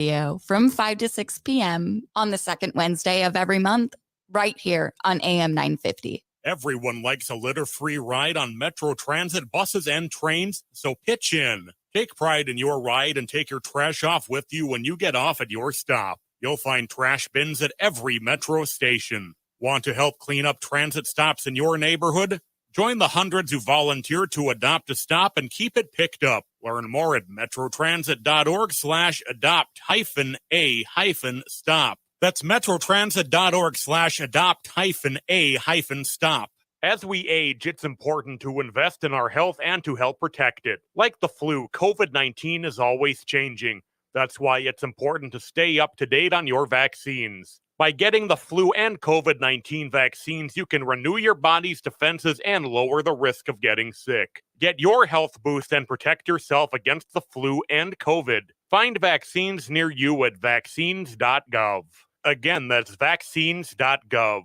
Radio from 5 to 6 p.m. on the second Wednesday of every month, right here on AM 950. Everyone likes a litter-free ride on Metro Transit buses and trains, so pitch in. Take pride in your ride and take your trash off with you when you get off at your stop. You'll find trash bins at every Metro station. Want to help clean up transit stops in your neighborhood? Join the hundreds who volunteer to adopt a stop and keep it picked up. Learn more at metrotransit.org/adopt-a-stop. That's metrotransit.org/adopt-a-stop. As we age, it's important to invest in our health and to help protect it. Like the flu, COVID-19 is always changing. That's why it's important to stay up to date on your vaccines. By getting the flu and COVID-19 vaccines, you can renew your body's defenses and lower the risk of getting sick. Get your health boost and protect yourself against the flu and COVID. Find vaccines near you at vaccines.gov. Again, that's vaccines.gov.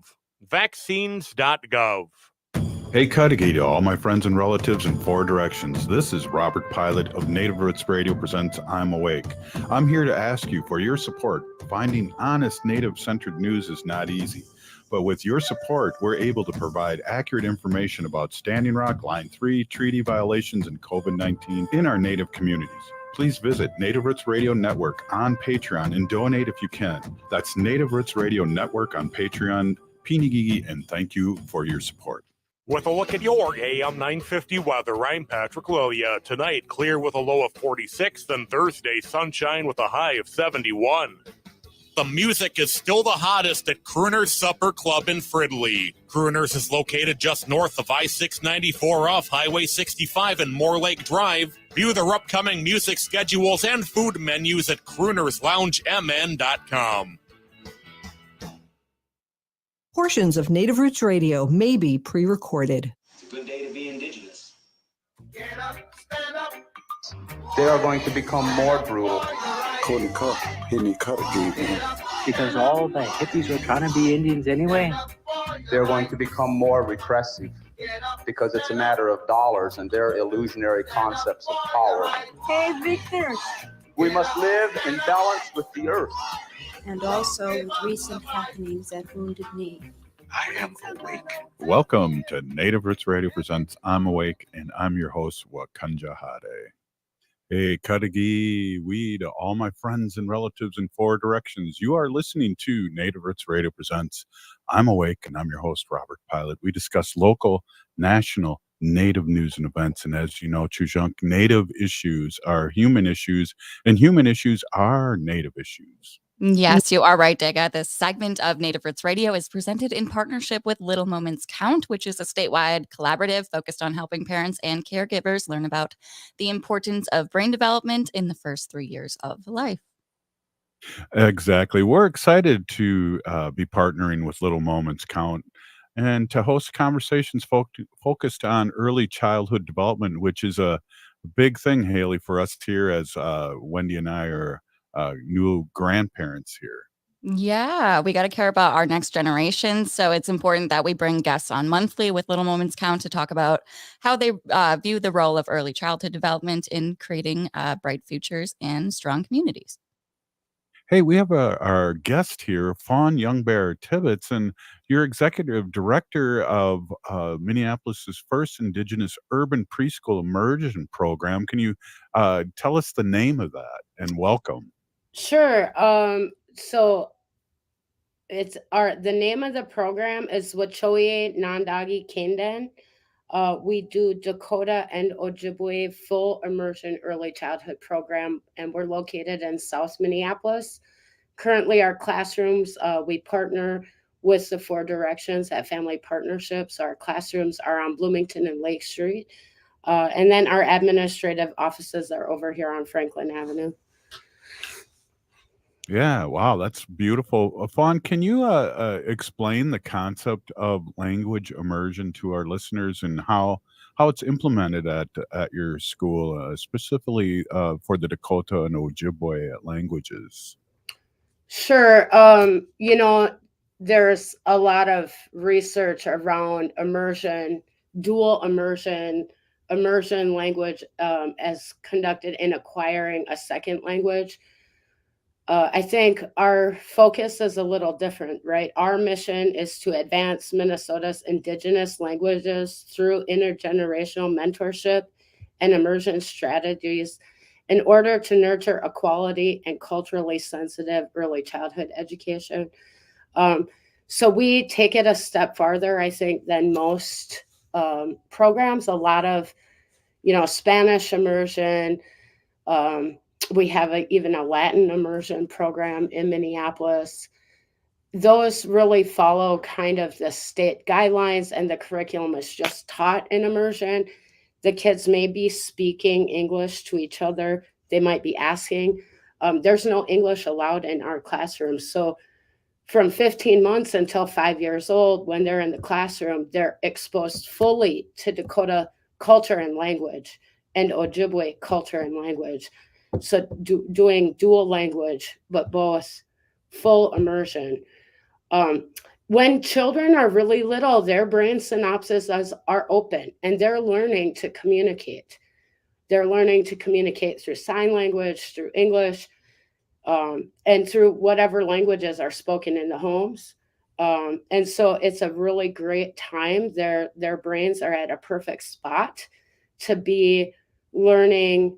Vaccines.gov. Hey, Cudahy to all my friends and relatives in four directions. This is Robert Pilot of Native Roots Radio presents I'm Awake. I'm here to ask you for your support. Finding honest Native-centered news is not easy. But with your support, we're able to provide accurate information about Standing Rock, Line 3, treaty violations, and COVID-19 in our Native communities. Please visit Native Roots Radio Network on Patreon and donate if you can. That's Native Roots Radio Network on Patreon. Pinigigi, and thank you for your support. With a look at your AM 950 weather, I'm Patrick Lilia. Tonight, clear with a low of 46, then Thursday, sunshine with a high of 71. The music is still the hottest at Crooner's Supper Club in Fridley. Crooner's is located just north of I-694 off Highway 65 and Moore Lake Drive. View their upcoming music schedules and food menus at croonersloungemn.com. Portions of Native Roots Radio may be pre-recorded. It's a good day to be Indigenous. Get up, stand up. They are going to become more brutal. Couldn't cut, hitting cut again. Because all the hippies were trying to be Indians anyway. They're going to become more repressive because it's a matter of dollars and their illusionary concepts of power. Hey, Victor. We must live in balance with the earth. And also with recent happenings at Wounded Knee. I am awake. Welcome to Native Roots Radio presents I'm Awake, and I'm your host, Wakanja Hade. Hey, Cudahy, we to all my friends and relatives in four directions. You are listening to Native Roots Radio presents I'm Awake, and I'm your host, Robert Pilot. We discuss local, national, Native news and events. And as you know, Chujunk, Native issues are human issues, and human issues are Native issues. Yes, you are right, Digga. This segment of Native Roots Radio is presented in partnership with Little Moments Count, which is a statewide collaborative focused on helping parents and caregivers learn about the importance of brain development in the first 3 years of life. Exactly. We're excited to be partnering with Little Moments Count and to host conversations focused on early childhood development, which is a big thing, Haley, for us here as Wendy and I are new grandparents here. Yeah, we got to care about our next generation. So it's important that we bring guests on monthly with Little Moments Count to talk about how they view the role of early childhood development in creating bright futures and strong communities. Hey, we have our guest here, Fawn YoungBear Tibbetts, and you're executive director of Minneapolis's first Indigenous urban preschool immersion program. Can you tell us the name of that and welcome? Sure. So the name of the program is Wicoie Nandagikendan. We do Dakota and Ojibwe full immersion early childhood program, and we're located in South Minneapolis. Currently, our classrooms, we partner with the Four Directions at Family Partnerships. Our classrooms are on Bloomington and Lake Street. And then our administrative offices are over here on Franklin Avenue. Yeah, wow, that's beautiful. Fawn, can you explain the concept of language immersion to our listeners and how it's implemented at your school, specifically for the Dakota and Ojibwe languages? Sure. There's a lot of research around immersion, dual immersion language as conducted in acquiring a second language. I think our focus is a little different, right? Our mission is to advance Minnesota's Indigenous languages through intergenerational mentorship and immersion strategies in order to nurture a quality and culturally sensitive early childhood education. So we take it a step farther, I think, than most programs. A lot of, Spanish immersion. We have even a Latin immersion program in Minneapolis. Those really follow kind of the state guidelines, and the curriculum is just taught in immersion. The kids may be speaking English to each other. They might be asking. There's no English allowed in our classrooms. So from 15 months until 5 years old, when they're in the classroom, they're exposed fully to Dakota culture and language and Ojibwe culture and language. So doing dual language, but both full immersion. When children are really little, their brain synapses are open and they're learning to communicate. They're learning to communicate through sign language, through English, and through whatever languages are spoken in the homes. And so it's a really great time. Their brains are at a perfect spot to be learning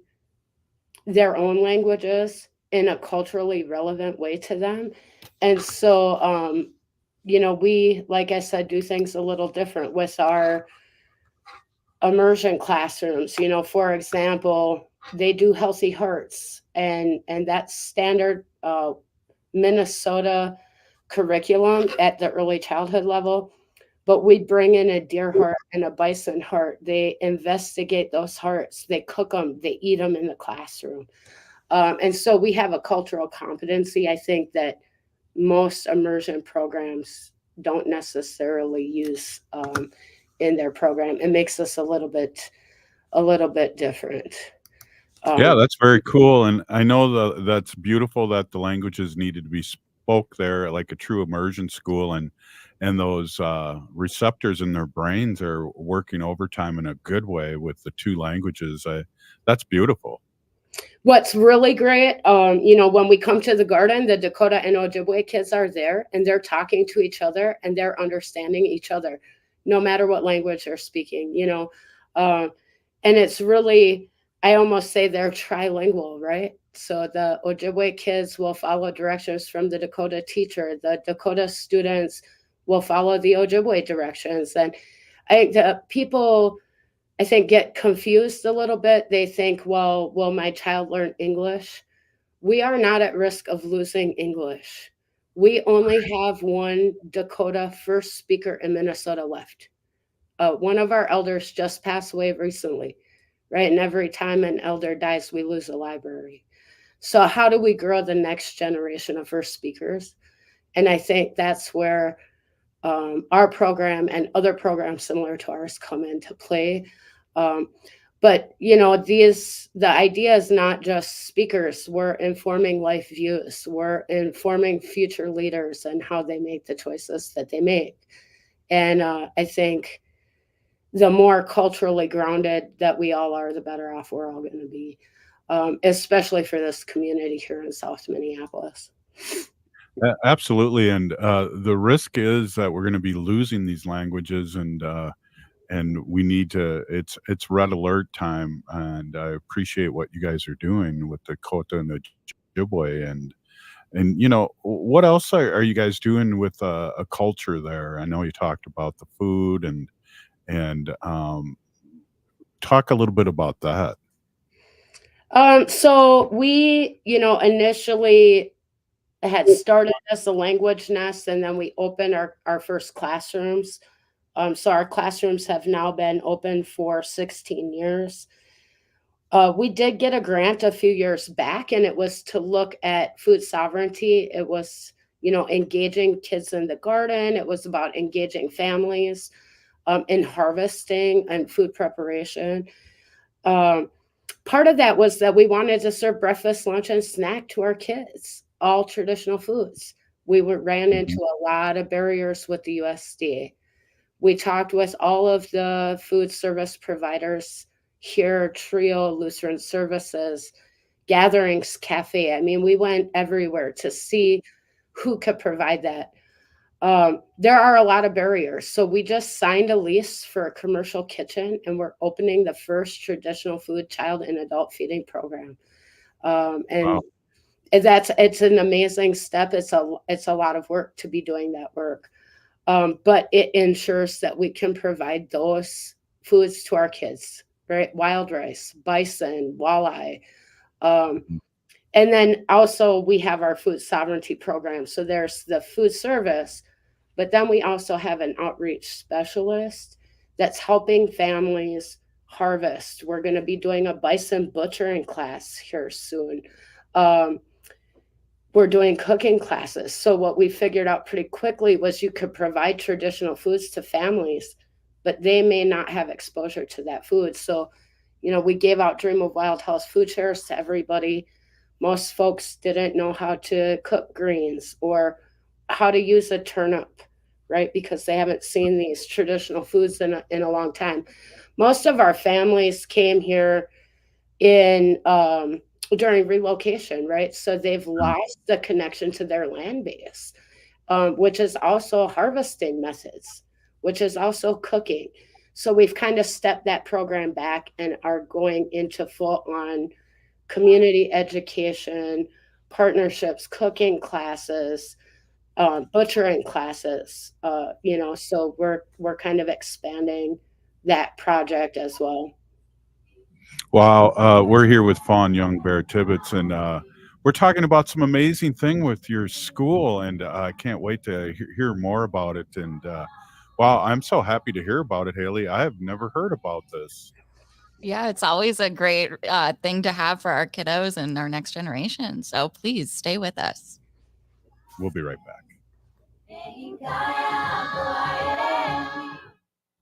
their own languages in a culturally relevant way to them. And so, we, like I said, do things a little different with our immersion classrooms. For example, they do Healthy Hearts, and that's standard Minnesota curriculum at the early childhood level. But we bring in a deer heart and a bison heart. They investigate those hearts. They cook them. They eat them in the classroom. And so we have a cultural competency, I think, that most immersion programs don't necessarily use in their program. It makes us a little bit different. Yeah, that's very cool. And I know that's beautiful that the languages needed to be spoke there, like a true immersion school, and those receptors in their brains are working overtime in a good way with the two languages. That's beautiful. What's really great, when we come to the garden, the Dakota and Ojibwe kids are there, and they're talking to each other, and they're understanding each other, no matter what language they're speaking, and it's really, I almost say they're trilingual, right? So the Ojibwe kids will follow directions from the Dakota teacher. The Dakota students will follow the Ojibwe directions. And people, I think, get confused a little bit. They think, well, will my child learn English? We are not at risk of losing English. We only have one Dakota first speaker in Minnesota left. One of our elders just passed away recently, right? And every time an elder dies, we lose a library. So how do we grow the next generation of first speakers? And I think that's where our program and other programs similar to ours come into play. But, the idea is not just speakers. We're informing life views. We're informing future leaders and how they make the choices that they make. And I think the more culturally grounded that we all are, the better off we're all going to be, especially for this community here in South Minneapolis. Absolutely. And the risk is that we're going to be losing these languages, and we need to, it's red alert time. And I appreciate what you guys are doing with the Dakota and the Ojibwe. And what else are you guys doing with a culture there? I know you talked about the food and talk a little bit about that. So we, initially had started as a language nest, and then we opened our first classrooms. So our classrooms have now been open for 16 years. We did get a grant a few years back, and it was to look at food sovereignty. It was, engaging kids in the garden. It was about engaging families in harvesting and food preparation. Part of that was that we wanted to serve breakfast, lunch, and snack to our kids, all traditional foods. We ran into a lot of barriers with the USDA. We talked with all of the food service providers here, Trio, Lutheran Services, Gatherings Cafe. I mean, we went everywhere to see who could provide that. There are a lot of barriers. So we just signed a lease for a commercial kitchen, and we're opening the first traditional food child and adult feeding program. And it's an amazing step. It's a lot of work to be doing that work. But it ensures that we can provide those foods to our kids, right? Wild rice, bison, walleye. And then also we have our food sovereignty program. So there's the food service, but then we also have an outreach specialist that's helping families harvest. We're going to be doing a bison butchering class here soon. We're doing cooking classes. So what we figured out pretty quickly was you could provide traditional foods to families, but they may not have exposure to that food. So, you know, we gave out Dream of Wild House food shares to everybody. Most folks didn't know how to cook greens or how to use a turnip, right? Because they haven't seen these traditional foods in a long time. Most of our families came here in during relocation, right? So they've lost the connection to their land base, which is also harvesting methods, which is also cooking. So we've kind of stepped that program back and are going into full-on community education, partnerships, cooking classes, butchering classes, you know, so we're kind of expanding that project as well. Wow, we're here with Fawn YoungBear Tibbetts, and we're talking about some amazing thing with your school, and I can't wait to hear more about it. And wow, I'm so happy to hear about it, Haley. I have never heard about this. Yeah, it's always a great thing to have for our kiddos and our next generation. So please stay with us. We'll be right back.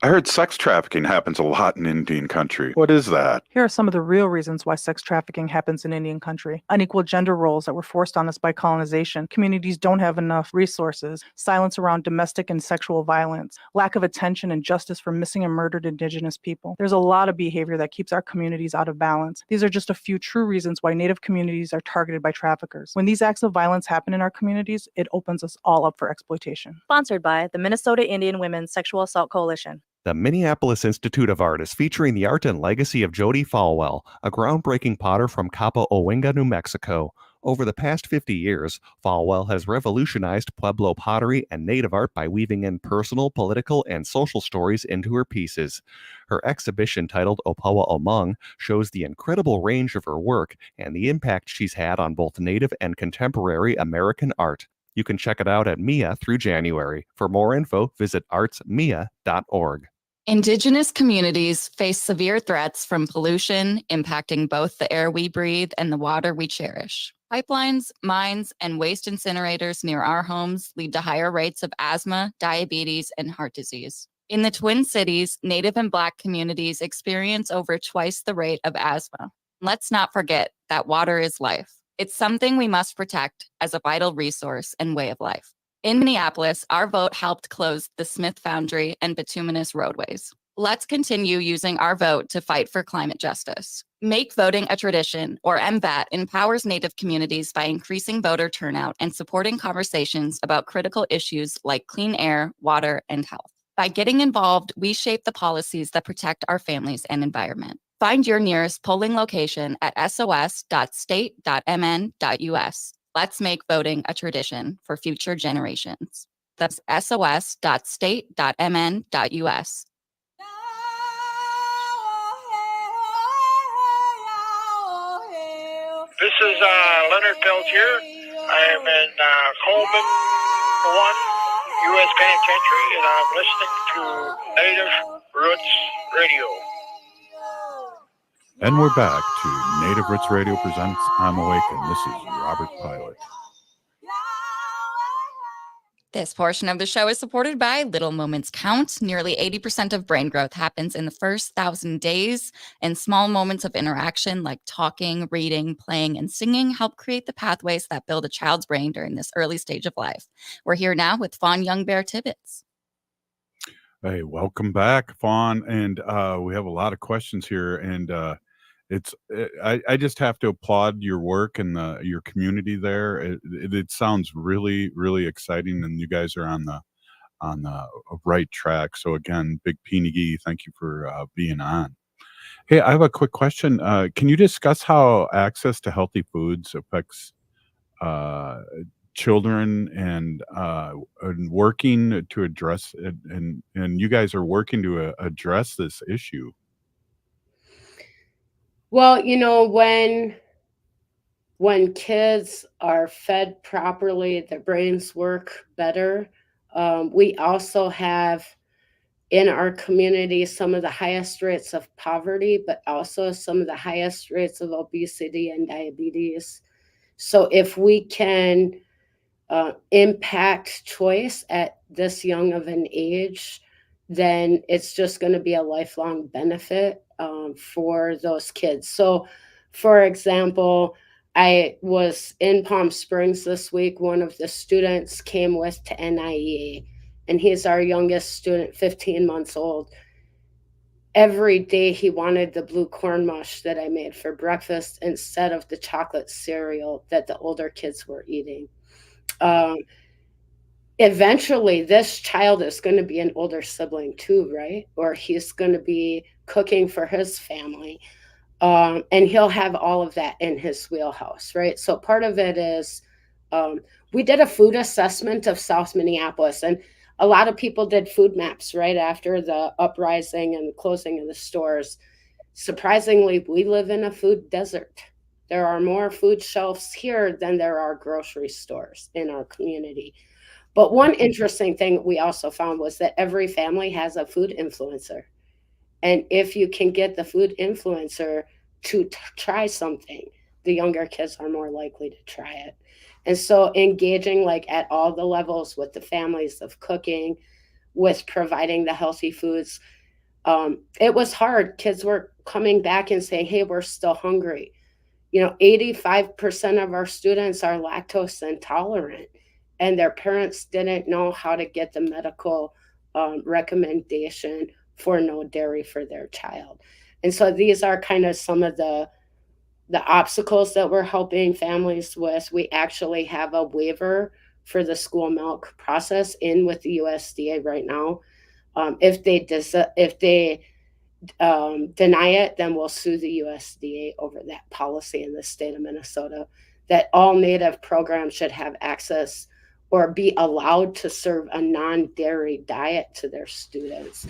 I heard sex trafficking happens a lot in Indian country. What is that? Here are some of the real reasons why sex trafficking happens in Indian country. Unequal gender roles that were forced on us by colonization. Communities don't have enough resources. Silence around domestic and sexual violence. Lack of attention and justice for missing and murdered Indigenous people. There's a lot of behavior that keeps our communities out of balance. These are just a few true reasons why Native communities are targeted by traffickers. When these acts of violence happen in our communities, it opens us all up for exploitation. Sponsored by the Minnesota Indian Women's Sexual Assault Coalition. The Minneapolis Institute of Art is featuring the art and legacy of Jody Falwell, a groundbreaking potter from Cabo Owinga, New Mexico. Over the past 50 years, Falwell has revolutionized Pueblo pottery and native art by weaving in personal, political, and social stories into her pieces. Her exhibition titled Opawa Omung shows the incredible range of her work and the impact she's had on both native and contemporary American art. You can check it out at MIA through January. For more info, visit artsmia.org. Indigenous communities face severe threats from pollution, impacting both the air we breathe and the water we cherish. Pipelines, mines, and waste incinerators near our homes lead to higher rates of asthma, diabetes, and heart disease. In the Twin Cities, Native and Black communities experience over twice the rate of asthma. Let's not forget that water is life. It's something we must protect as a vital resource and way of life. In Minneapolis, our vote helped close the Smith Foundry and bituminous roadways. Let's continue using our vote to fight for climate justice. Make Voting a Tradition, or MVAT, empowers Native communities by increasing voter turnout and supporting conversations about critical issues like clean air, water, and health. By getting involved, we shape the policies that protect our families and environment. Find your nearest polling location at sos.state.mn.us. Let's make voting a tradition for future generations. That's sos.state.mn.us. This is Leonard Peltier. I am in Coleman 1, U.S. Penitentiary, and I'm listening to Native Roots Radio. And we're back to Native Roots Radio presents I'm Awake, and this is Robert Pilot. This portion of the show is supported by Little Moments Count. Nearly 80% of brain growth happens in the first 1,000 days, and small moments of interaction like talking, reading, playing, and singing help create the pathways that build a child's brain during this early stage of life. We're here now with Fawn YoungBear Tibbetts. Hey, welcome back, Fawn. And we have a lot of questions here. And I just have to applaud your work and your community there. It sounds really, really exciting, and you guys are on the right track. So again, Big Pinigi, thank you for being on. Hey, I have a quick question. Can you discuss how access to healthy foods affects uh, children and working to address it, and you guys are working to address this issue? Well, when kids are fed properly, their brains work better. We also have in our community some of the highest rates of poverty, but also some of the highest rates of obesity and diabetes. So if we can impact choice at this young of an age, then it's just going to be a lifelong benefit for those kids. So, for example, I was in Palm Springs this week. One of the students came with to NIEA, and he's our youngest student, 15 months old. Every day he wanted the blue corn mush that I made for breakfast instead of the chocolate cereal that the older kids were eating. Eventually this child is going to be an older sibling too, right? Or he's going to be cooking for his family. And he'll have all of that in his wheelhouse, right? So part of it is we did a food assessment of South Minneapolis, and a lot of people did food maps right after the uprising and the closing of the stores. Surprisingly, we live in a food desert. There are more food shelves here than there are grocery stores in our community. But one interesting thing we also found was that every family has a food influencer. And if you can get the food influencer to try something, the younger kids are more likely to try it. And so engaging like at all the levels with the families of cooking, with providing the healthy foods. It was hard. Kids were coming back and saying, hey, we're still hungry. 85% of our students are lactose intolerant, and their parents didn't know how to get the medical recommendation for no dairy for their child. And so these are kind of some of the obstacles that we're helping families with. We actually have a waiver for the school milk process in with the USDA right now. If they deny it, then we'll sue the USDA over that policy in the state of Minnesota, that all Native programs should have access or be allowed to serve a non-dairy diet to their students.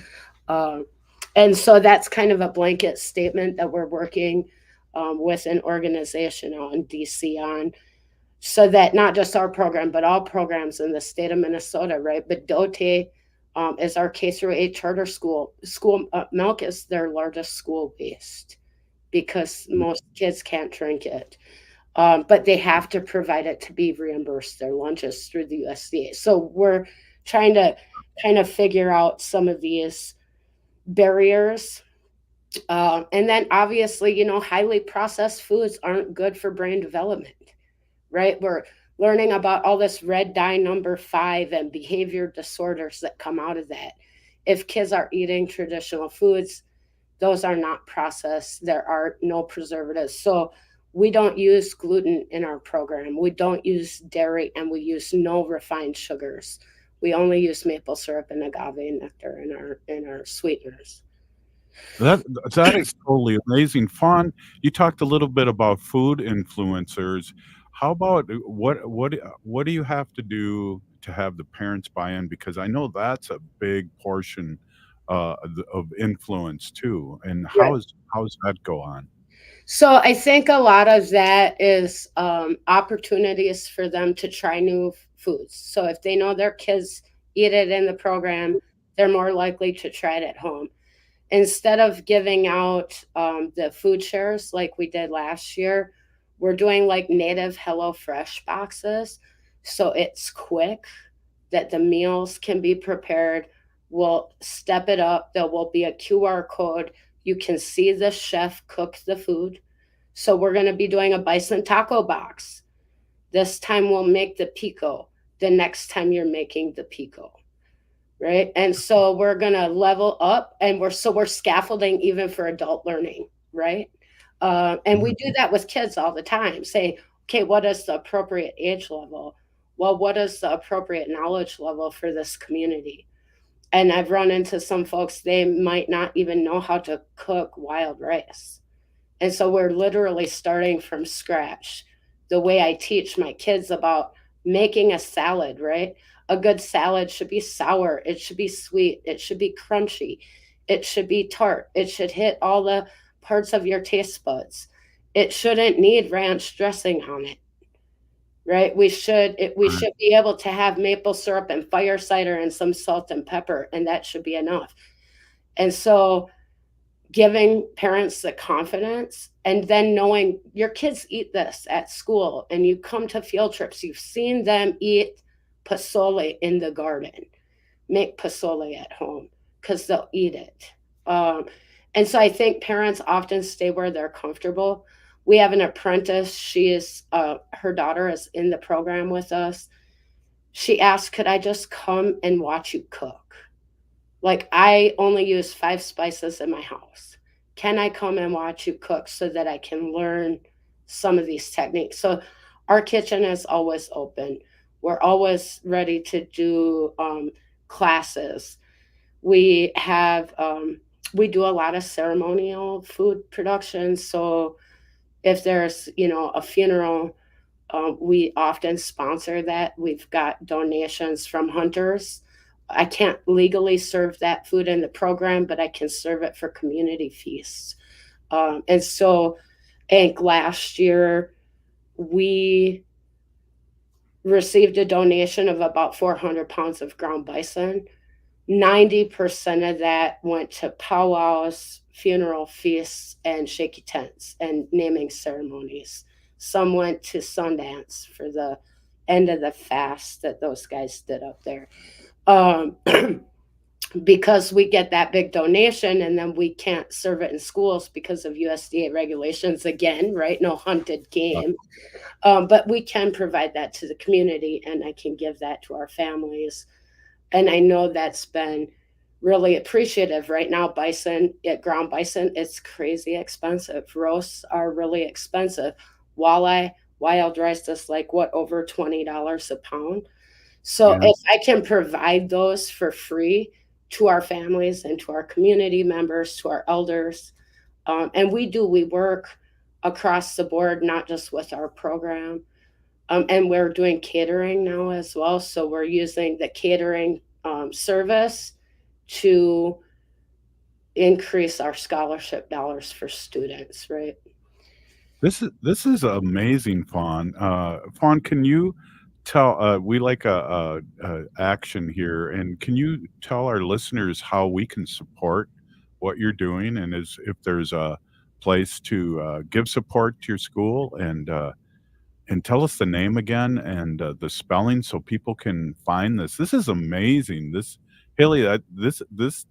And so that's kind of a blanket statement that we're working with an organization out in DC on, so that not just our program, but all programs in the state of Minnesota, right? But Dote is our K-8 charter school. School milk is their largest school waste because most kids can't drink it. But they have to provide it to be reimbursed their lunches through the USDA. So we're trying to kind of figure out some of these barriers. And then obviously, highly processed foods aren't good for brain development, right? We're learning about all this red dye number 5 and behavior disorders that come out of that. If kids are eating traditional foods, those are not processed. There are no preservatives. So we don't use gluten in our program. We don't use dairy, and we use no refined sugars. We only use maple syrup and agave nectar in our sweeteners. That is totally amazing. Fawn, you talked a little bit about food influencers. How about what do you have to do to have the parents buy in? Because I know that's a big portion of influence too. And how's that go on? So I think a lot of that is opportunities for them to try new foods. So if they know their kids eat it in the program, they're more likely to try it at home. Instead of giving out the food shares like we did last year, we're doing like native HelloFresh boxes. So it's quick, that the meals can be prepared. We'll step it up. There will be a QR code. You can see the chef cook the food. So we're going to be doing a bison taco box. This time we'll make the pico. The next time you're making the pico. Right. And so we're going to level up, and we're scaffolding even for adult learning. Right. And we do that with kids all the time. Say, okay, what is the appropriate age level? Well, what is the appropriate knowledge level for this community? And I've run into some folks, they might not even know how to cook wild rice. And so we're literally starting from scratch. The way I teach my kids about making a salad, right? A good salad should be sour, it should be sweet, it should be crunchy, it should be tart, it should hit all the parts of your taste buds. It shouldn't need ranch dressing on it, right? We should be able to have maple syrup and fire cider and some salt and pepper, and that should be enough. And so giving parents the confidence, and then knowing your kids eat this at school, and you come to field trips, you've seen them eat pozole in the garden. Make pozole at home because they'll eat it. And so I think parents often stay where they're comfortable. We have an apprentice. She is, her daughter is in the program with us. She asked, could I just come and watch you cook? Like, I only use 5 spices in my house. Can I come and watch you cook so that I can learn some of these techniques? So our kitchen is always open. We're always ready to do classes. We have, we do a lot of ceremonial food production. So if there's, a funeral, we often sponsor that. We've got donations from hunters. I can't legally serve that food in the program, but I can serve it for community feasts. And so I think last year we received a donation of about 400 pounds of ground bison. 90% of that went to powwows, funeral feasts, and shaky tents and naming ceremonies. Some went to Sundance for the end of the fast that those guys did up there. Because we get that big donation and then we can't serve it in schools because of USDA regulations again, right? No hunted game. But we can provide that to the community, and I can give that to our families. And I know that's been really appreciative. Right now, ground bison, it's crazy expensive. Roasts are really expensive. Walleye, wild rice is like over $20 a pound. So if I can provide those for free to our families and to our community members, to our elders, and we work across the board, not just with our program. And we're doing catering now as well. So we're using the catering service to increase our scholarship dollars for students, right? This is amazing, Fawn. Fawn, can you tell, we like a action here, and can you tell our listeners how we can support what you're doing, and if there's a place to give support to your school, and tell us the name again and the spelling so people can find this. This is amazing. Haley, this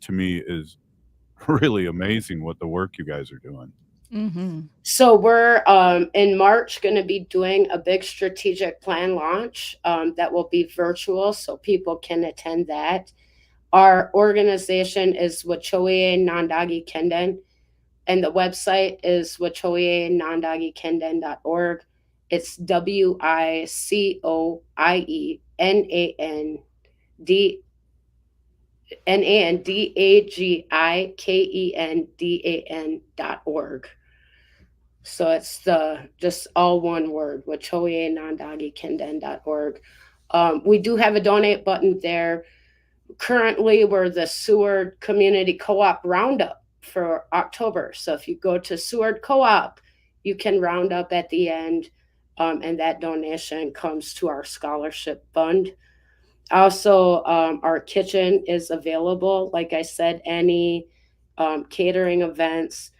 to me is really amazing what the work you guys are doing. Mm-hmm. So we're in March going to be doing a big strategic plan launch that will be virtual so people can attend that. Our organization is Wicoie Nandagikendan, and the website is wicoienandagikendan.org. It's WICOIENANDAGIKENDAN.org. So it's just all one word, wicoienandagikendan.org. We do have a donate button there. Currently, we're the Seward Community Co-op Roundup for October. So if you go to Seward Co-op, you can round up at the end, and that donation comes to our scholarship fund. Also, our kitchen is available. Like I said, any catering events,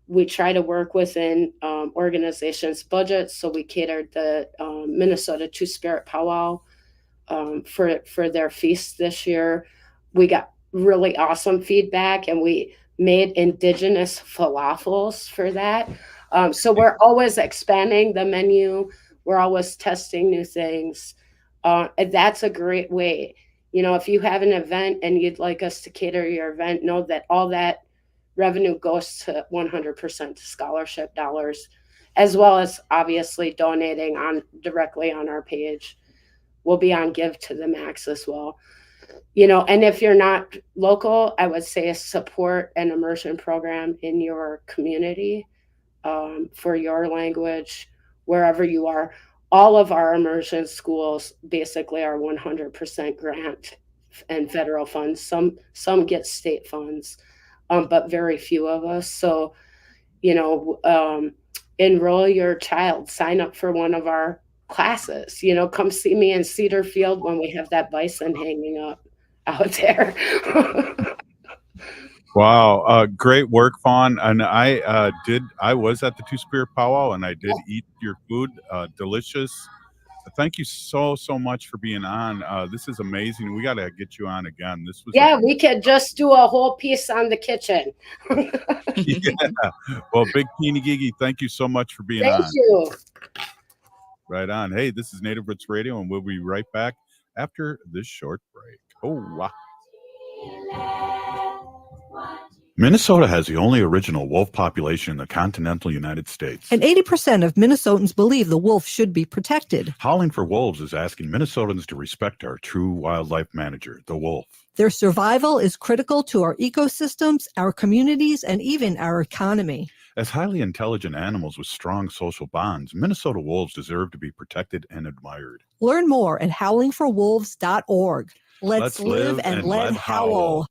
we try to work within organizations' budgets. So we catered the Minnesota Two-Spirit Powwow for their feast this year. We got really awesome feedback, and we made Indigenous falafels for that. So we're always expanding the menu. We're always testing new things. And that's a great way. If you have an event and you'd like us to cater your event, know that all that revenue goes to 100% to scholarship dollars, as well as obviously donating directly on our page. We'll be on Give to the Max as well. And if you're not local, I would say support an immersion program in your community for your language, wherever you are. All of our immersion schools basically are 100% grant and federal funds. Some get state funds, but very few of us. So, enroll your child, sign up for one of our classes, come see me in Cedar Field when we have that bison hanging up out there. Wow, great work, Fawn. And I was at the Two-Spirit Powwow, and I did eat your food. Delicious. Thank you so much for being on. This is amazing. We got to get you on again. This was we could just do a whole piece on the kitchen. Yeah. Well, Big Teeny Gigi, thank you so much for being on. Thank you. Right on. Hey, this is Native Roots Radio, and we'll be right back after this short break. Oh, wow. Minnesota has the only original wolf population in the continental United States. And 80% of Minnesotans believe the wolf should be protected. Howling for Wolves is asking Minnesotans to respect our true wildlife manager, the wolf. Their survival is critical to our ecosystems, our communities, and even our economy. As highly intelligent animals with strong social bonds, Minnesota wolves deserve to be protected and admired. Learn more at howlingforwolves.org. Let's live and let howl.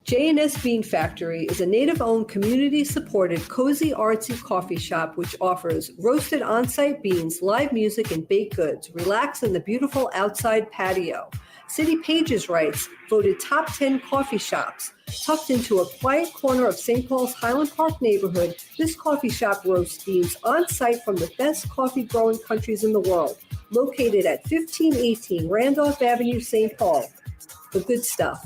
J&S Bean Factory is a Native-owned, community-supported, cozy, artsy coffee shop which offers roasted on-site beans, live music, and baked goods. Relax in the beautiful outside patio. City Pages writes, voted top 10 coffee shops. Tucked into a quiet corner of St. Paul's Highland Park neighborhood, this coffee shop roasts beans on-site from the best coffee-growing countries in the world. Located at 1518 Randolph Avenue, St. Paul. The good stuff.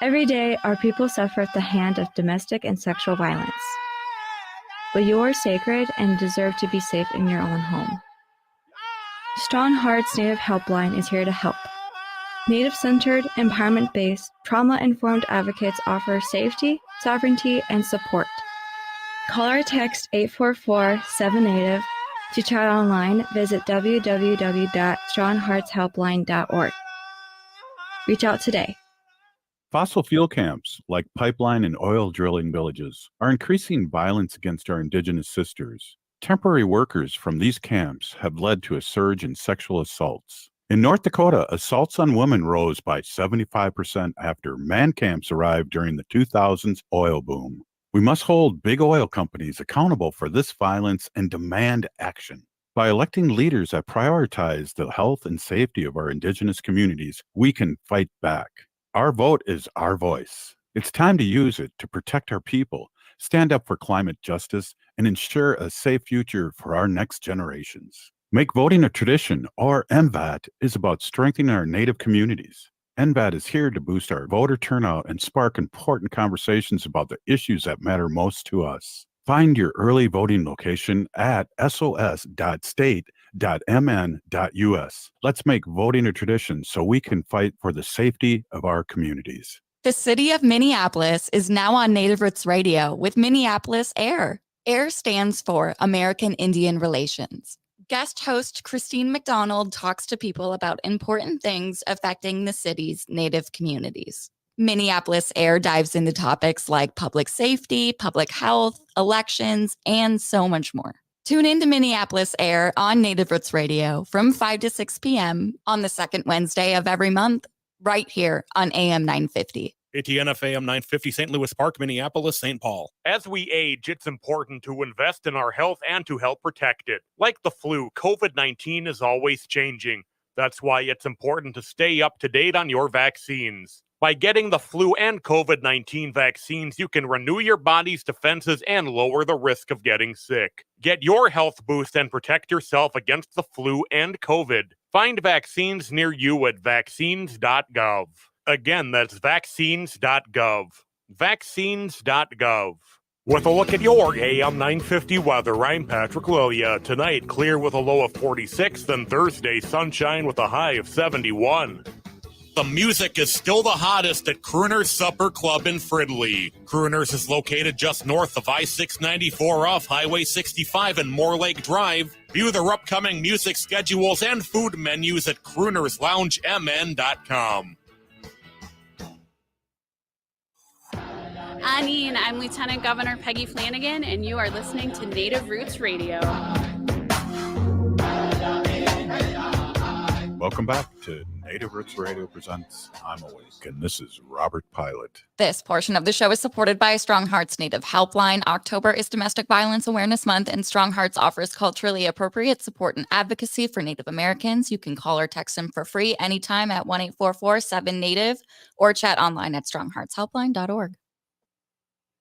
Every day, our people suffer at the hand of domestic and sexual violence. But you are sacred and deserve to be safe in your own home. Strong Hearts Native Helpline is here to help. Native-centered, empowerment-based, trauma-informed advocates offer safety, sovereignty, and support. Call or text 844-7NATIVE. To chat online, visit www.strongheartshelpline.org. Reach out today. Fossil fuel camps, like pipeline and oil drilling villages, are increasing violence against our Indigenous sisters. Temporary workers from these camps have led to a surge in sexual assaults. In North Dakota, assaults on women rose by 75% after man camps arrived during the 2000s oil boom. We must hold big oil companies accountable for this violence and demand action. By electing leaders that prioritize the health and safety of our Indigenous communities, we can fight back. Our vote is our voice. It's time to use it to protect our people, stand up for climate justice, and ensure a safe future for our next generations. Make voting a tradition, or MVAT, is about strengthening our Native communities. MVAT is here to boost our voter turnout and spark important conversations about the issues that matter most to us. Find your early voting location at sos.state.mn.us. Let's make voting a tradition so we can fight for the safety of our communities. The city of Minneapolis is now on Native Roots Radio with Minneapolis AIR. AIR stands for American Indian Relations. Guest host Christine McDonald talks to people about important things affecting the city's Native communities. Minneapolis AIR dives into topics like public safety, public health, elections, and so much more. Tune in to Minneapolis AIR on Native Roots Radio from 5 to 6 p.m. on the second Wednesday of every month, right here on AM 950. ATNF AM 950, St. Louis Park, Minneapolis, St. Paul. As we age, it's important to invest in our health and to help protect it. Like the flu, COVID-19 is always changing. That's why it's important to stay up to date on your vaccines. By getting the flu and COVID-19 vaccines, you can renew your body's defenses and lower the risk of getting sick. Get your health boost and protect yourself against the flu and COVID. Find vaccines near you at vaccines.gov. Again, that's vaccines.gov. Vaccines.gov. With a look at your AM 950 weather, I'm Patrick Lilia. Tonight, clear with a low of 46, then Thursday, sunshine with a high of 71. The music is still the hottest at Crooners Supper Club in Fridley. Crooners is located just north of I-694 off Highway 65 and Moore Lake Drive. View their upcoming music schedules and food menus at croonersloungemn.com. Anine, I'm Lieutenant Governor Peggy Flanagan, and you are listening to Native Roots Radio. Welcome back to Native Roots Radio presents I'm Awake, and this is Robert Pilot. This portion of the show is supported by Strong Hearts Native Helpline. October is Domestic Violence Awareness Month, and Strong Hearts offers culturally appropriate support and advocacy for Native Americans. You can call or text them for free anytime at 1-844-7-NATIVE or chat online at strongheartshelpline.org.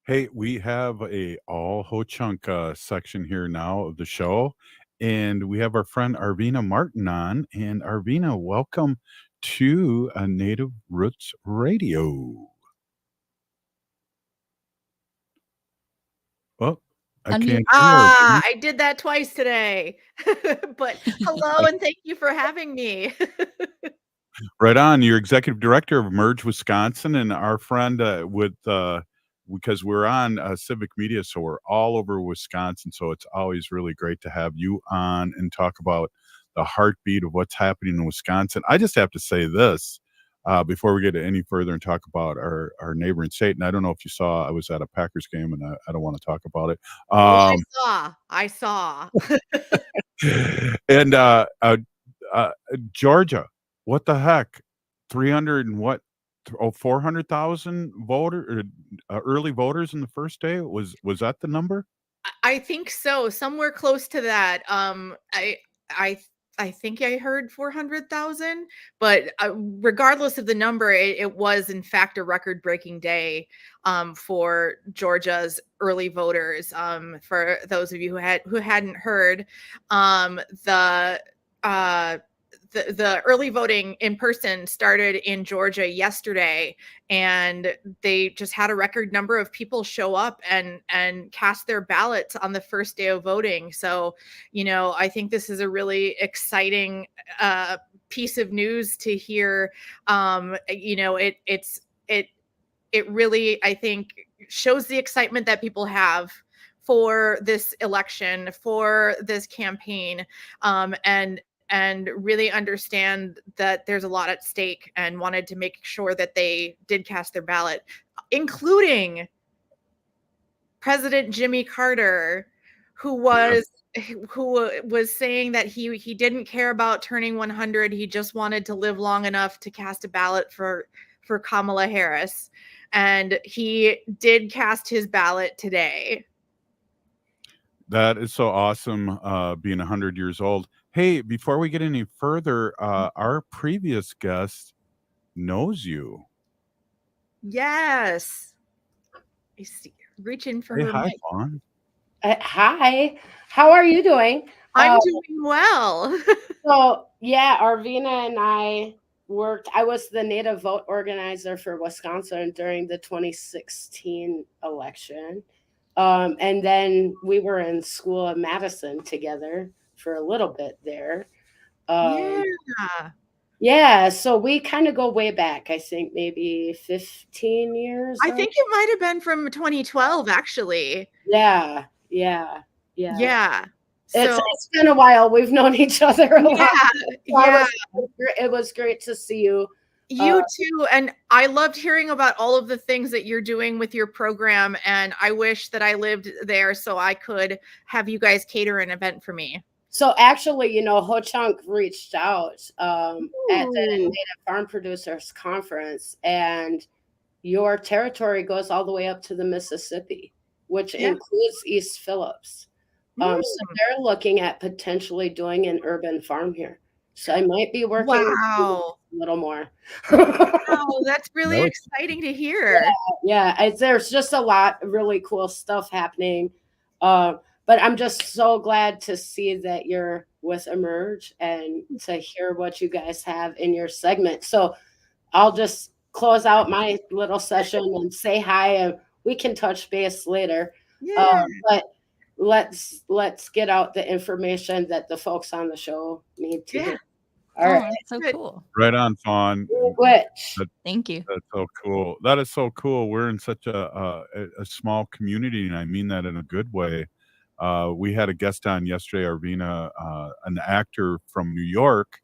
Hey, we have a all Ho-Chunk section here now of the show. And we have our friend Arvina Martin on. And Arvina, welcome to Native Roots Radio. Oh, I can't hear. I did that twice today. But hello and thank you for having me. Right on. You're executive director of Emerge Wisconsin, and our friend because we're on civic media, so we're all over Wisconsin. So it's always really great to have you on and talk about the heartbeat of what's happening in Wisconsin. I just have to say this before we get any further and talk about our neighboring state. And I don't know if you saw, I was at a Packers game, and I don't want to talk about it. I saw. And Georgia, what the heck? 300 and what? 400,000 early voters in the first day. Was that the number? I think so, somewhere close to that. I think I heard 400,000, but regardless of the number, it was in fact a record-breaking day for Georgia's early voters. For those of you who hadn't heard, the early voting in person started in Georgia yesterday, and they just had a record number of people show up and cast their ballots on the first day of voting. So, I think this is a really exciting piece of news to hear. It really, I think, shows the excitement that people have for this election, for this campaign, and really understand that there's a lot at stake, and wanted to make sure that they did cast their ballot, including President Jimmy Carter, who was saying that he didn't care about turning 100. He just wanted to live long enough to cast a ballot for Kamala Harris. And he did cast his ballot today. That is so awesome, being 100 years old. Hey, before we get any further, our previous guest knows you. Yes. I see. Reaching for her Hi, mic. Fawn. Hi. How are you doing? I'm doing well. So, yeah, Arvina and I worked. I was the Native vote organizer for Wisconsin during the 2016 election. And then we were in school in Madison together for a little bit there. Yeah, so we kind of go way back. I think maybe 15 years. I think it might have been from 2012, actually. Yeah. So, it's been a while. We've known each other a lot. Yeah. It was great to see you. You too. And I loved hearing about all of the things that you're doing with your program. And I wish that I lived there so I could have you guys cater an event for me. So actually, Ho-Chunk reached out at the Native Farm Producers Conference, and your territory goes all the way up to the Mississippi, which includes East Phillips. So they're looking at potentially doing an urban farm here. So I might be working a little more. Oh, that's really exciting to hear. Yeah, there's just a lot of really cool stuff happening. But I'm just so glad to see that you're with Emerge and to hear what you guys have in your segment. So I'll just close out my little session and say hi, and we can touch base later. But let's get out the information that the folks on the show need to hear. All right. That's so cool. Right on, Fawn. Which? Thank you. That's so cool. That is so cool. We're in such a small community, and I mean that in a good way. We had a guest on yesterday, Arvina, an actor from New York,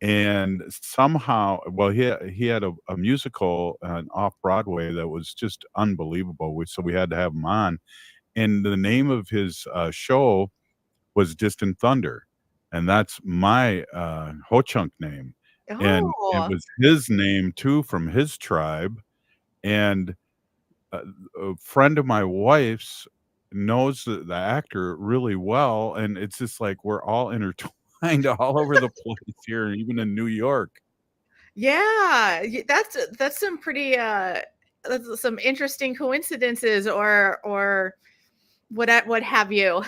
and somehow, well, he had a musical off Broadway that was just unbelievable. So we had to have him on, and the name of his show was Distant Thunder, and that's my Ho-Chunk name. And it was his name too, from his tribe. And a friend of my wife's knows the actor really well, and it's just like we're all intertwined all over the place here, even in New York. Yeah, that's some pretty that's some interesting coincidences or what have you.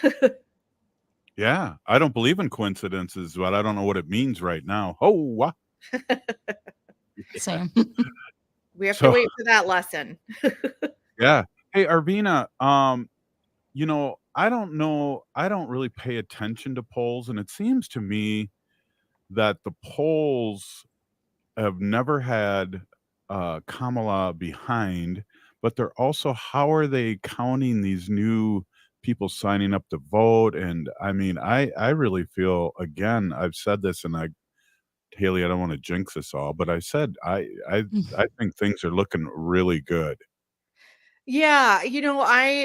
Yeah, I don't believe in coincidences, but I don't know what it means right now. Oh, wow. Same. We have to wait for that lesson. Yeah. Hey, Arvina, I don't know. I don't really pay attention to polls, and it seems to me that the polls have never had Kamala behind, but they're also, how are they counting these new people signing up to vote? And I mean, I really feel, again, I've said this, and Haley, I don't want to jinx this all, but I said I think things are looking really good. Yeah,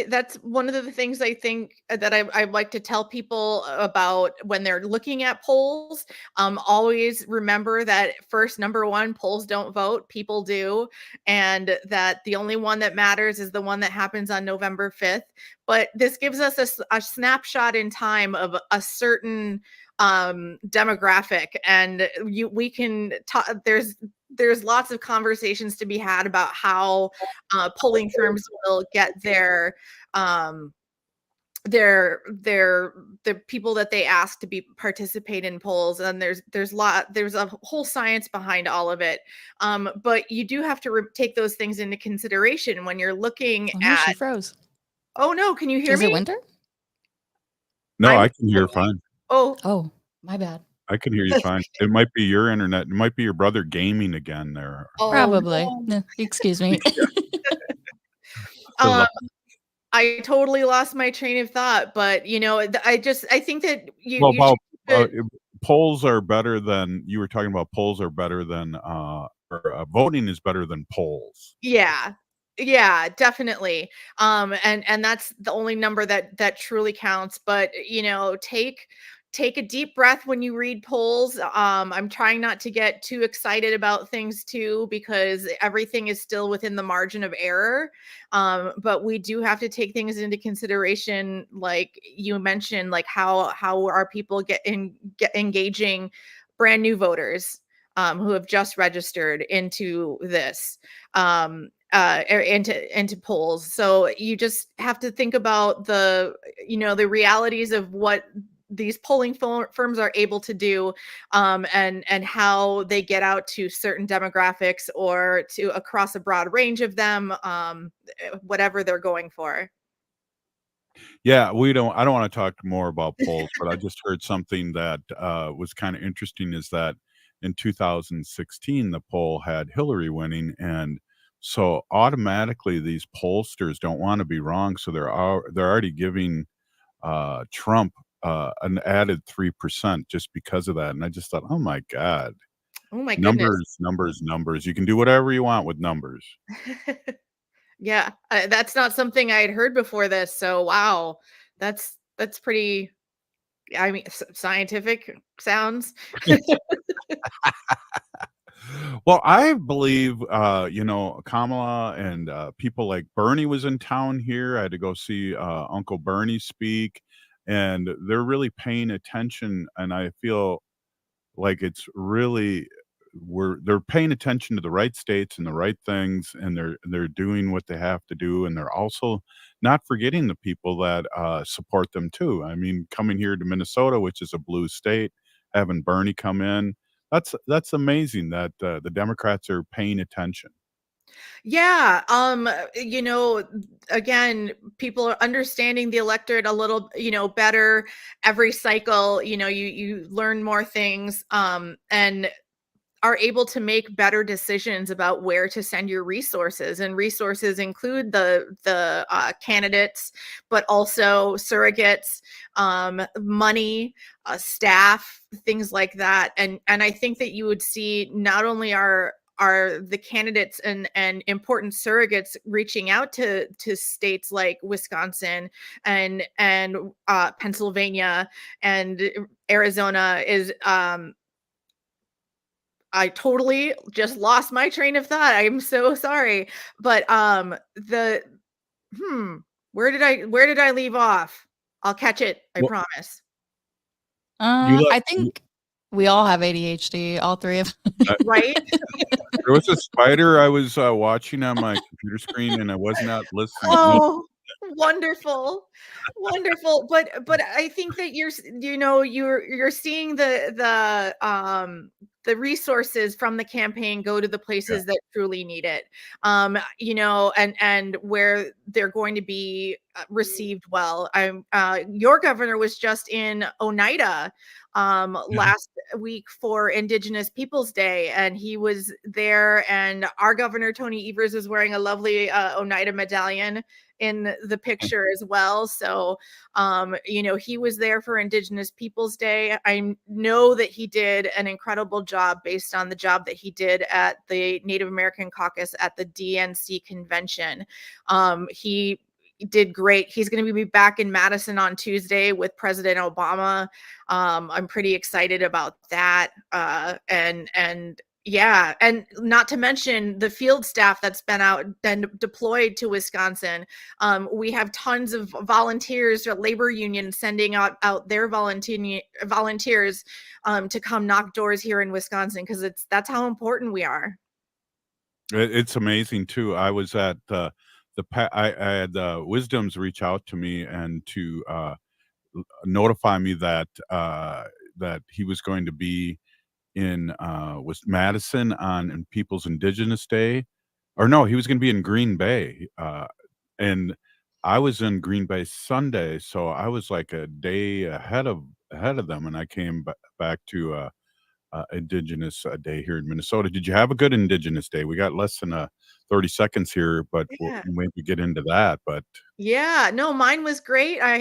that's one of the things I think that I like to tell people about when they're looking at polls. Always remember that first, number one, polls don't vote, people do, and that the only one that matters is the one that happens on November 5th. But this gives us a snapshot in time of a certain demographic, and we can talk. There's lots of conversations to be had about how polling firms will get the people that they ask to participate in polls, and there's a whole science behind all of it. But you do have to take those things into consideration when you're looking at. She froze. Oh no! Can you hear me? Is it winter? No, I can hear fine. Oh, my bad. I can hear you fine. It might be your internet. It might be your brother gaming again there. Probably. No, excuse me. I totally lost my train of thought, but I think that polls are better than, you were talking about, polls are better than voting is better than polls. Yeah, definitely. And that's the only number that truly counts. But take a deep breath when you read polls. I'm trying not to get too excited about things too, because everything is still within the margin of error. But we do have to take things into consideration, like you mentioned, like how are people engaging brand new voters who have just registered into this. Into polls. So you just have to think about the realities of what these polling firms are able to do, and how they get out to certain demographics or to across a broad range of them, whatever they're going for. Yeah, I don't want to talk more about polls, but I just heard something that was kind of interesting, is that in 2016, the poll had Hillary winning, and so automatically these pollsters don't want to be wrong, so they're already giving Trump an added 3% just because of that. And I just thought, oh my God. Oh my goodness. Numbers. You can do whatever you want with numbers. Yeah, that's not something I had heard before this. So wow, that's pretty. I mean, scientific sounds. Well, I believe, Kamala and people like Bernie was in town here. I had to go see Uncle Bernie speak, and they're really paying attention. And I feel like it's really, they're paying attention to the right states and the right things, and they're doing what they have to do, and they're also not forgetting the people that support them too. I mean, coming here to Minnesota, which is a blue state, having Bernie come in, that's amazing that the Democrats are paying attention. Yeah. Again, people are understanding the electorate a little, better every cycle. You learn more things, and are able to make better decisions about where to send your resources. And resources include the candidates, but also surrogates, money, staff, things like that. And I think that you would see not only are the candidates and important surrogates reaching out to states like Wisconsin and Pennsylvania and Arizona is I totally just lost my train of thought. I'm so sorry. But where did I leave off? I'll catch it, I promise. I think we all have ADHD, all three of us. Right? There was a spider I was watching on my computer screen, and I was not listening. Oh, wonderful. But I think that you're seeing the resources from the campaign go to the places that truly need it, and where they're going to be received well. Your governor was just in Oneida last week for Indigenous Peoples Day, and he was there, and our governor Tony Evers was wearing a lovely Oneida medallion in the picture as well. So he was there for Indigenous Peoples Day. I know that he did an incredible job based on the job that he did at the Native American Caucus at the DNC convention. He did great. He's going to be back in Madison on Tuesday with President Obama. I'm pretty excited about that. And not to mention the field staff that's been out and deployed to Wisconsin. We have tons of volunteers, labor unions sending out their volunteers to come knock doors here in Wisconsin, because that's how important we are. It's amazing too. I was at I had Wisdoms reach out to me and to notify me that that he was going to be in Madison on People's Indigenous Day, or no, he was going to be in Green Bay, and I was in Green Bay Sunday, so I was like a day ahead of them, and I came back to Indigenous Day here in Minnesota. Did you have a good Indigenous Day? We got less than 30 seconds here, but we'll maybe get into that. But yeah, no, mine was great. I,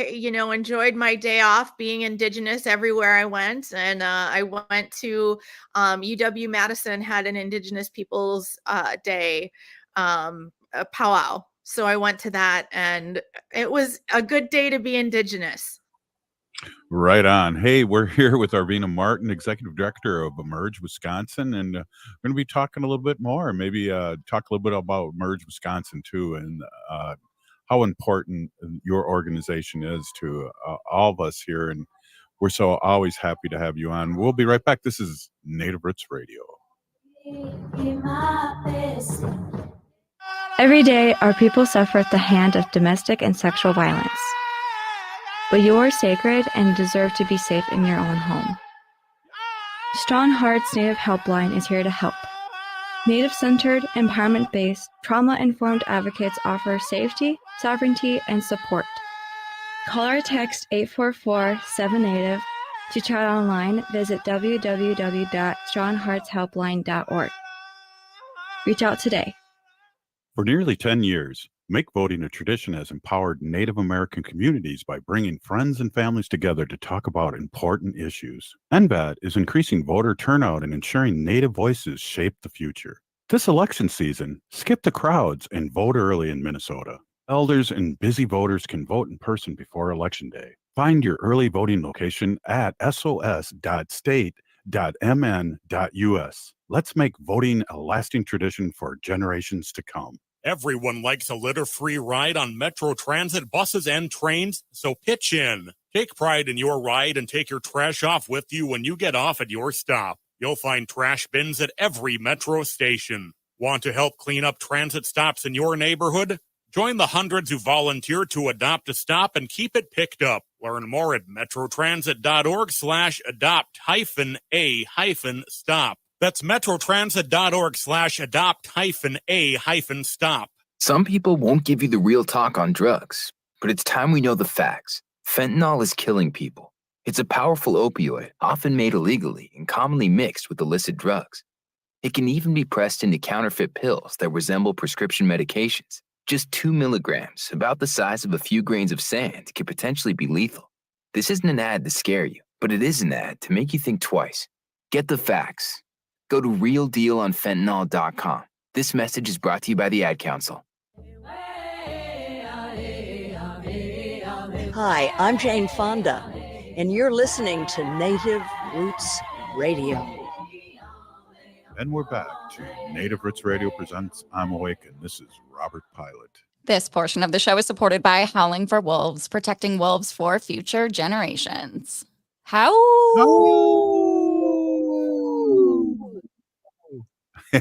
enjoyed my day off being Indigenous everywhere I went. And I went to UW-Madison had an Indigenous Peoples Day a powwow. So I went to that, and it was a good day to be Indigenous. Right on. Hey, we're here with Arvina Martin, Executive Director of Emerge Wisconsin, and we're going to be talking a little bit more, maybe talk a little bit about Emerge Wisconsin too, and how important your organization is to all of us here. And we're so always happy to have you on. We'll be right back. This is Native Roots Radio. Every day, our people suffer at the hand of domestic and sexual violence. But you are sacred and deserve to be safe in your own home. Strong Hearts Native Helpline is here to help. Native-centered, empowerment-based, trauma-informed advocates offer safety, sovereignty, and support. Call or text 844-7NATIVE. To chat online, visit www.strongheartshelpline.org. Reach out today. For nearly 10 years, Make Voting a Tradition has empowered Native American communities by bringing friends and families together to talk about important issues. NVAD is increasing voter turnout and ensuring Native voices shape the future. This election season, skip the crowds and vote early in Minnesota. Elders and busy voters can vote in person before Election Day. Find your early voting location at sos.state.mn.us. Let's make voting a lasting tradition for generations to come. Everyone likes a litter-free ride on Metro Transit buses and trains, so pitch in. Take pride in your ride and take your trash off with you when you get off at your stop. You'll find trash bins at every Metro station. Want to help clean up transit stops in your neighborhood? Join the hundreds who volunteer to adopt a stop and keep it picked up. Learn more at metrotransit.org/adopt-a-stop. That's metrotransit.org/adopt-a-stop. Some people won't give you the real talk on drugs, but it's time we know the facts. Fentanyl is killing people. It's a powerful opioid, often made illegally and commonly mixed with illicit drugs. It can even be pressed into counterfeit pills that resemble prescription medications. Just 2 milligrams, about the size of a few grains of sand, could potentially be lethal. This isn't an ad to scare you, but it is an ad to make you think twice. Get the facts. Go to realdealonfentanyl.com. This message is brought to you by the Ad Council. Hi, I'm Jane Fonda, and you're listening to Native Roots Radio. And we're back to Native Roots Radio presents I'm Awake, and this is Robert Pilot. This portion of the show is supported by Howling for Wolves, protecting wolves for future generations. How? I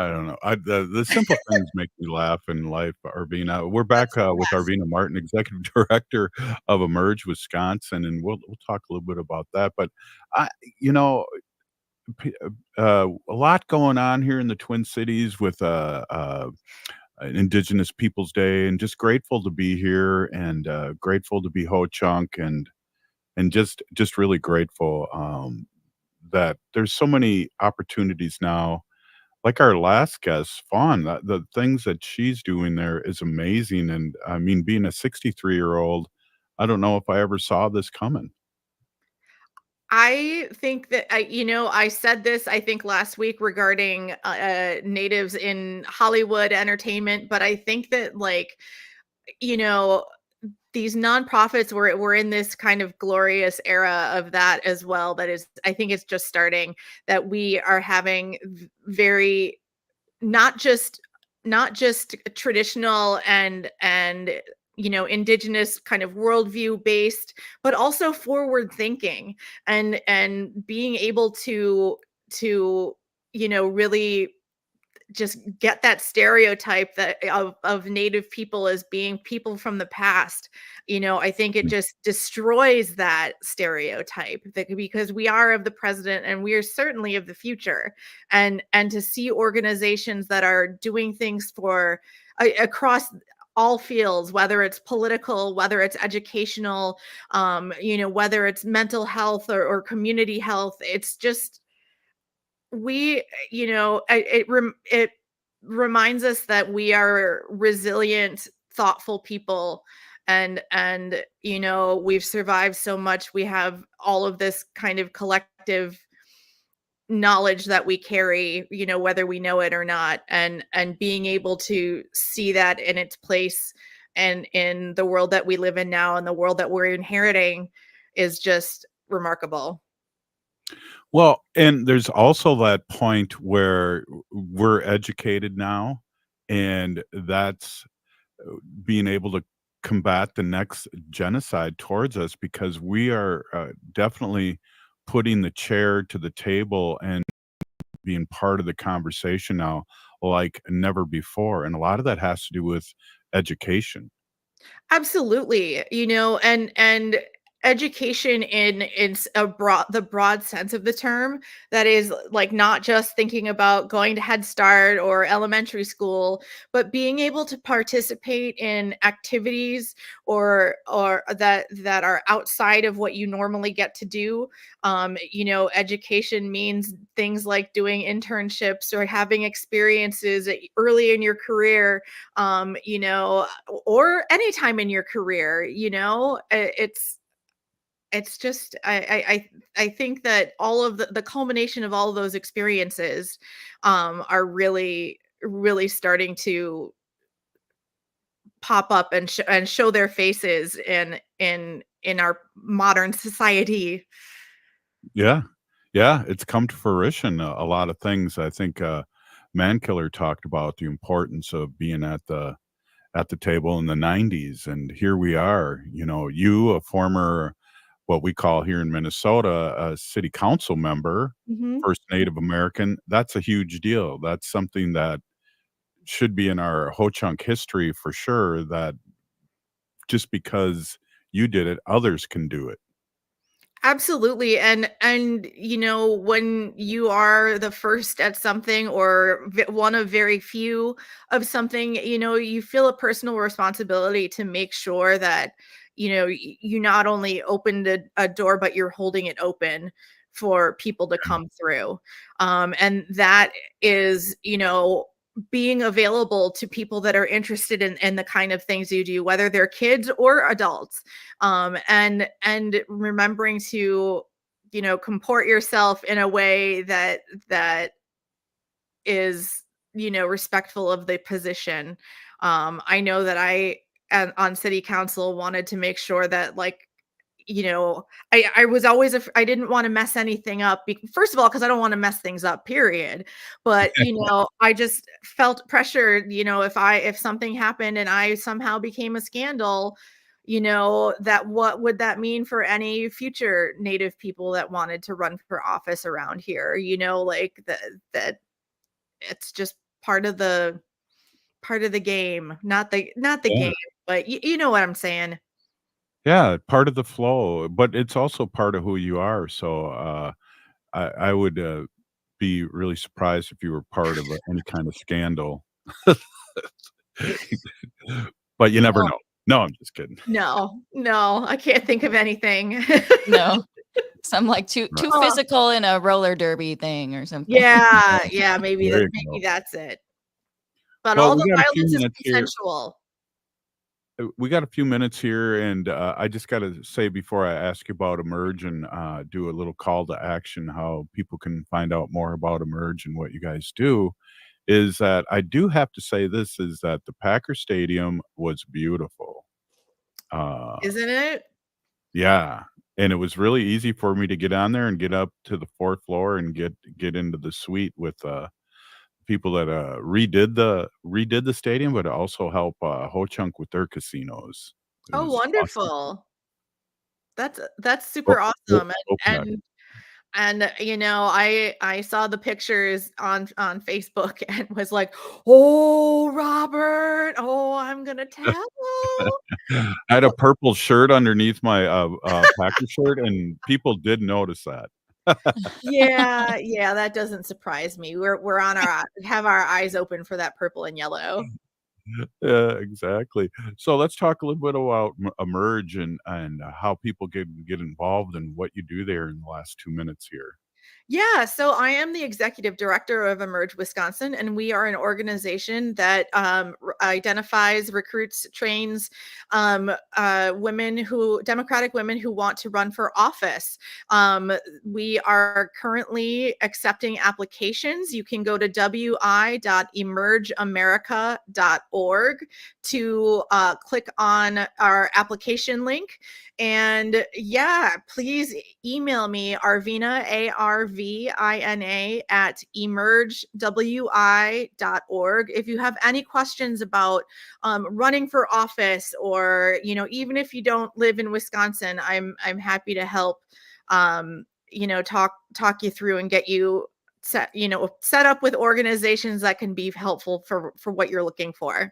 don't know. The simple things make me laugh in life, Arvina. We're back with Arvina Martin, Executive Director of Emerge Wisconsin, and we'll talk a little bit about that. But, a lot going on here in the Twin Cities with Indigenous Peoples Day, and just grateful to be here, and grateful to be Ho-Chunk, and just really grateful that there's so many opportunities now. Like our last guest, Fawn, the things that she's doing there is amazing. And I mean, being a 63-year-old, I don't know if I ever saw this coming. I think that I said this, I think last week regarding natives in Hollywood entertainment, but I think that these nonprofits we're in this kind of glorious era of that as well. That is, I think it's just starting, that we are having very not just traditional and Indigenous kind of worldview based, but also forward thinking and being able to really just get that stereotype that of Native people as being people from the past. I think it just destroys that stereotype, because we are of the present and we are certainly of the future, and to see organizations that are doing things for across all fields, whether it's political, whether it's educational, whether it's mental health or community health. It's just, it reminds us that we are resilient, thoughtful people, and we've survived so much. We have all of this kind of collective knowledge that we carry, whether we know it or not, and being able to see that in its place and in the world that we live in now and the world that we're inheriting is just remarkable. Well, and there's also that point where we're educated now, and that's being able to combat the next genocide towards us, because we are definitely putting the chair to the table and being part of the conversation now like never before. And a lot of that has to do with education. Absolutely. And education in the broad sense of the term, that is like not just thinking about going to Head Start or elementary school, but being able to participate in activities or that are outside of what you normally get to do. Education means things like doing internships or having experiences early in your career, or anytime in your career. It's just, I think that all of the culmination of all of those experiences are really, really starting to pop up and show their faces in our modern society. Yeah, it's come to fruition. A lot of things. I think Mankiller talked about the importance of being at the table in the 90s, and here we are. You, a former, what we call here in Minnesota, a city council member, First Native American. That's a huge deal. That's something that should be in our Ho-Chunk history for sure, that just because you did it, others can do it. Absolutely. And when you are the first at something or one of very few of something, you feel a personal responsibility to make sure that you not only opened a door, but you're holding it open for people to come through. And that is, being available to people that are interested in the kind of things you do, whether they're kids or adults. And remembering to comport yourself in a way that is respectful of the position. I know that on city council wanted to make sure that, like, I was always I didn't want to mess anything up. First of all, because I don't want to mess things up, period. But I just felt pressured. If something happened and I somehow became a scandal, that what would that mean for any future Native people that wanted to run for office around here? Like that it's just part of the game, not the Yeah. game, but you know what I'm saying. Yeah, part of the flow, but it's also part of who you are. So I would be really surprised if you were part of any kind of scandal. But you never No. know. No, I'm just kidding. No, I can't think of anything. No. Some like too Oh. physical in a roller derby thing or something. Yeah, maybe There you maybe go. that's it. But Well, all we the got a few violence is minutes here. consensual. We got a few minutes here, and I just got to say before I ask you about Emerge and do a little call to action, how people can find out more about Emerge and what you guys do, is that I do have to say this is that the Packer Stadium was beautiful. Isn't it? Yeah, and it was really easy for me to get on there and get up to the 4th floor and get into the suite with people that redid the stadium, but also help Ho Chunk with their casinos. It Oh, was awesome. wonderful. That's O super o awesome. Opener. And I saw the pictures on Facebook and was like, "Oh, Robert, oh, I'm gonna tell." I had a purple shirt underneath my Packer shirt, and people did notice that. Yeah, that doesn't surprise me. We're on have our eyes open for that purple and yellow. Yeah, exactly. So let's talk a little bit about Emerge and how people get involved and what you do there in the last 2 minutes here. Yeah, so I am the executive director of Emerge Wisconsin, and we are an organization that identifies, recruits, trains Democratic women who want to run for office. We are currently accepting applications. You can go to wi.emergeamerica.org to click on our application link. And yeah, please email me, Arvina, ARVINA, at emergewi.org. If you have any questions about running for office, or, even if you don't live in Wisconsin, I'm happy to help, talk you through and get you set up with organizations that can be helpful for what you're looking for.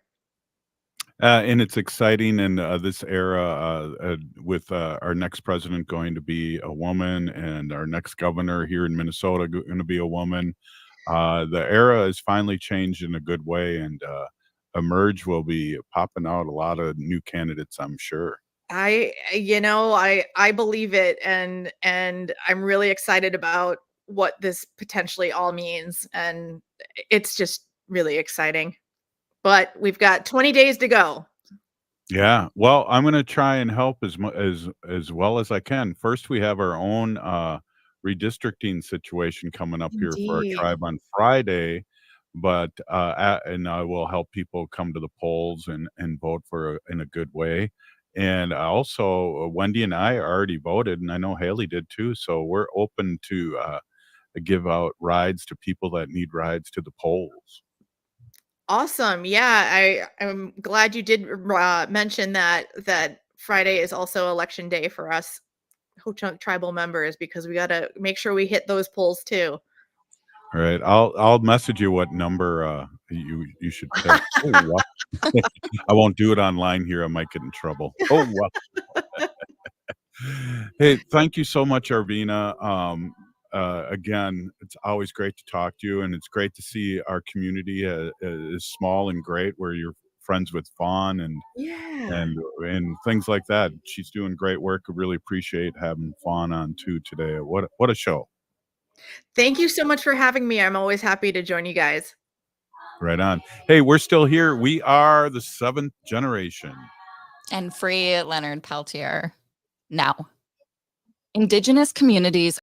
And it's exciting in this era with our next president going to be a woman and our next governor here in Minnesota going to be a woman. The era is finally changed in a good way, and Emerge will be popping out a lot of new candidates, I'm sure. I believe it, and I'm really excited about what this potentially all means, and it's just really exciting. But we've got 20 days to go. Yeah. Well, I'm gonna try and help as well as I can. First, we have our own redistricting situation coming up here for our Indeed. tribe on Friday, but and I will help people come to the polls and vote in a good way. And also, Wendy and I already voted, and I know Haley did too. So we're open to give out rides to people that need rides to the polls. Awesome. Yeah, I'm glad you did mention that Friday is also election day for us Ho-Chunk tribal members, because we got to make sure we hit those polls too. All right, I'll message you what number you should pick. Oh, wow. I won't do it online here. I might get in trouble. Oh, wow. Hey, thank you so much, Arvina. Again, it's always great to talk to you, and it's great to see our community is small and great, where you're friends with Fawn and things like that. She's doing great work. I really appreciate having Fawn on too today. What a show. Thank you so much for having me. I'm always happy to join you guys. Right on. Hey, we're still here. We are the 7th generation. And free Leonard Peltier now. Indigenous communities